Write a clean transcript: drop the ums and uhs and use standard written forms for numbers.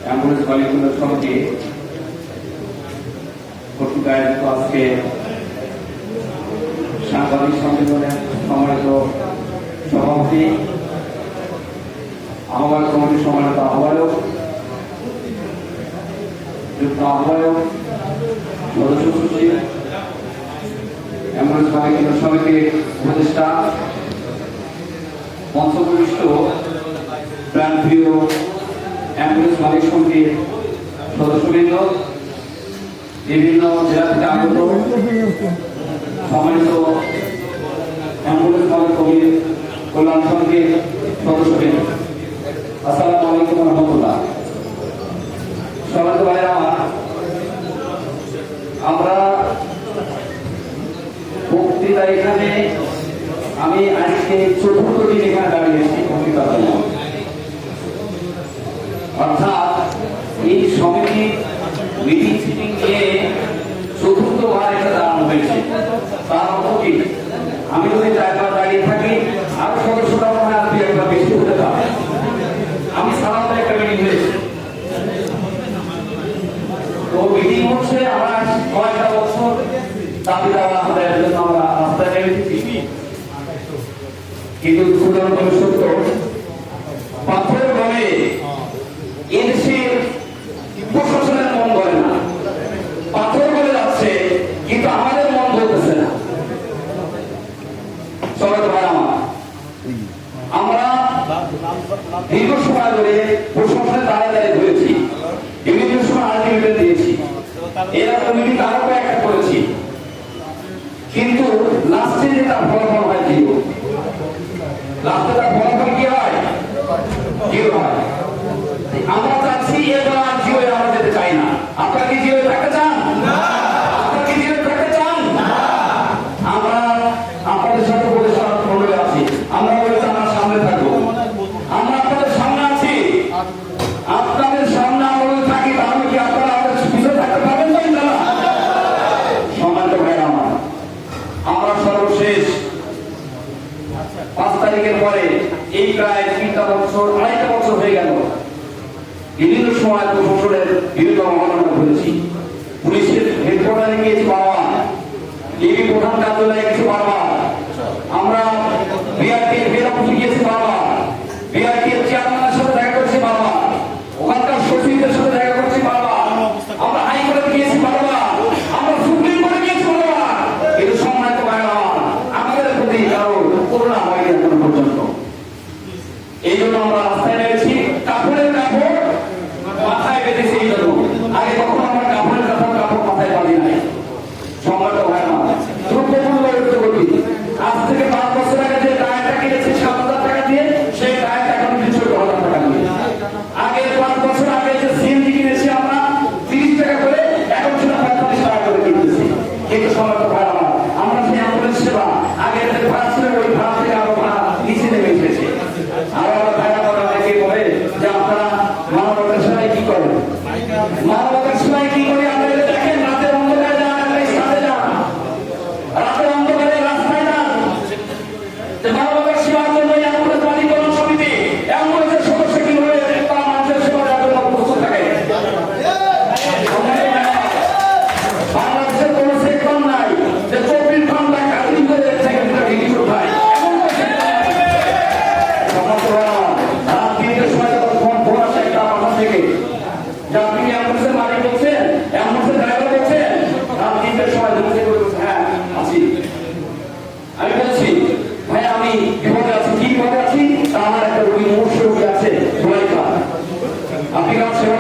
Ambulance মালিকদের সমিতি কর্তৃক আয়োজিত আজকে সাংবাদিক সম্মেলনের সম্মানিত সভাপতি, আহ্বায়ক কমিটির সম্মানিত আহ্বায়ক, যুক্ত আহ্বায়ক, সদস্য সচিব, অ্যাম্বুলেন্স মালিকদের সমিতির উপদেষ্টা, মঞ্চপৃষ্ট প্রাণপ্রিয় অ্যাম্বুলেন্স মালিক সমিতির সদস্যবৃন্দ, বিভিন্ন জেলা থেকে আগত সম্মানিত অ্যাম্বুলেন্স মালিক কল্যাণ সমিতির সদস্যবৃন্দ, আসসালামু আলাইকুম ওয়া রাহমাতুল্লাহ। সম্মানিত ভাইরা আমার, আমরা বক্তৃতা এখানে আমি আজকে চতুর্থ দিন এখানে দাঁড়িয়েছি বক্তৃতা জন্য। অর্থাৎ এই সমিতি মিটিং সিটিং নিয়ে চতুর্থবার এটা দাঁড়ানো হয়েছে। তার অর্থ কি, আমি যদি চারবার দাঁড়িয়ে থাকি আরো সদস্যরা মনে হয় দুই একবার বেশি হতে পারে। আমি সাধারণত একটা মিটিং হয়েছে, তো মিটিং হচ্ছে আমরা কয়েকটা বছর দাবি দেওয়া আমাদের জন্য আমরা রাস্তায় নেমেছি, কিন্তু দুঃখজনক সত্য পাথরের গণে এদেশের প্রশাসনের মন করে না। পাথর বলে যাচ্ছে কিন্তু আমাদের মন বলতেছে না। আমরা দীর্ঘ সময় ধরে প্রশাসনের দ্বারা দাঁড়িয়ে ধরেছি, বিভিন্ন সময় আলটিমেটাম দিয়েছি, এরা কমিটি আরো কয়েকটা করেছি, কিন্তু লাস্টে যেটা ফলাফল হয় জিরো। লাস্টে তার ফলাফল কি হয়? জিরো হয়। আমরা চাচ্ছি এবার আর জিরো আমরা যেতে চাই না। আপনারা কি জিরো থাকতে চান? আপনারা কি জিরো থাকতে চান? আমরা আপনাদের সাথে পরিষ্কার মন্ডলে আছি, আমরা বলেছি আমরা সামনে থাকবো, আমরা আপনাদের সামনে আছি। আপনাদের সামনে আমরা থাকি, তাহলে কি আপনারা আমাদের পিছনে থাকতে পারবেন না? ইনশাআল্লাহ। সম্মানিত ভাইরা আমার, আমরা সর্বশেষ 5 তারিখের পরে এই প্রায় 3টা বছর, 2.5 বছর হয়ে গেল, বিভিন্ন সময় প্রশাসনের বিভিন্ন মহানগর করেছি। পুলিশের হেডকোয়ার্টারে গিয়েছি বারবার, ডিবি প্রধান কার্যালয়ে গেছি বারবার, আমরা বিআরটির হেড অফিসে গিয়েছি বারবার, বিআরটির চেয়ারম্যানের সাথে দেখা করেছি বারবার, ওখানকার সচিবদের সাথে দেখা করেছি বারবার, আমরা হাইকোর্টে গিয়েছি বারবার, আমরা সুপ্রিম কোর্টে গিয়েছি বারবার, কিন্তু সম্মানিত ভাইরা আমাদের প্রতি কারো করুণা হয়নি এখনো পর্যন্ত। এই জন্য আমরা রাস্তায় নেমেছি, কাপড়ের কাপড় মাথায় বেঁধেছি। এই জন্য আগে কখনো আমরা কাপড়ের কাপড় মাথায় বাঁধি নাই। সম্মানিত ভাইরা আজ থেকে 5 বছর আগে যে টায়ারটা কিনেছি 7,000 টাকা দিয়ে, সেই টায়ারটা এখন 1,000 টাকা দিয়ে। আগে 5 বছর আগে যে সিএনজি কিনেছি আমরা 30 টাকা করে, এখন সেটা 45 টাকা করে কিনতেছি। কিন্তু সম্মানিত ভাইরা আমরা সেই অ্যাম্বুলেন্স সেবা আগে যে ভাড়া ছিল ওই ভাড়া থেকে আরো ভাড়া নিচে নেমে এসেছে। আর আমার ভাইরা অনেকে বলে যে আপনারা মানবতার সেবায় কি করেন, মানবতার সেবায় কি করে? আপনারা দেখেন রাতের অন্ধকারে যান, রাস্তায় যান, রাতের অন্ধকারে রাস্তায় যান। মানবতার সেবার জন্য অ্যাম্বুলেন্স মালিক কল্যাণ সমিতি অ্যাম্বুলেন্সের সদস্য কিভাবে তারা মানুষের সেবা দেওয়ার জন্য প্রস্তুত থাকে। বাংলাদেশের কোন সেক্টর নাই যে 24 ঘন্টা কাজী করে ঢেকে উঠায়। রাত 3টার সময় ফোন আসে একটা আমার থেকে, যে আপনি অ্যাম্বুলেন্সের মালিক বলছেন, অ্যাম্বুলেন্সের ড্রাইভার বলছেন, রাত 3টার সময় হ্যাঁ আছি। আমি বলছি ভাই আমি বিপদে আছি। কি বিপদে আছি? আমার একটা রোগী, মুমূর্ষু রোগী আছে, আপনি কাজ সেবা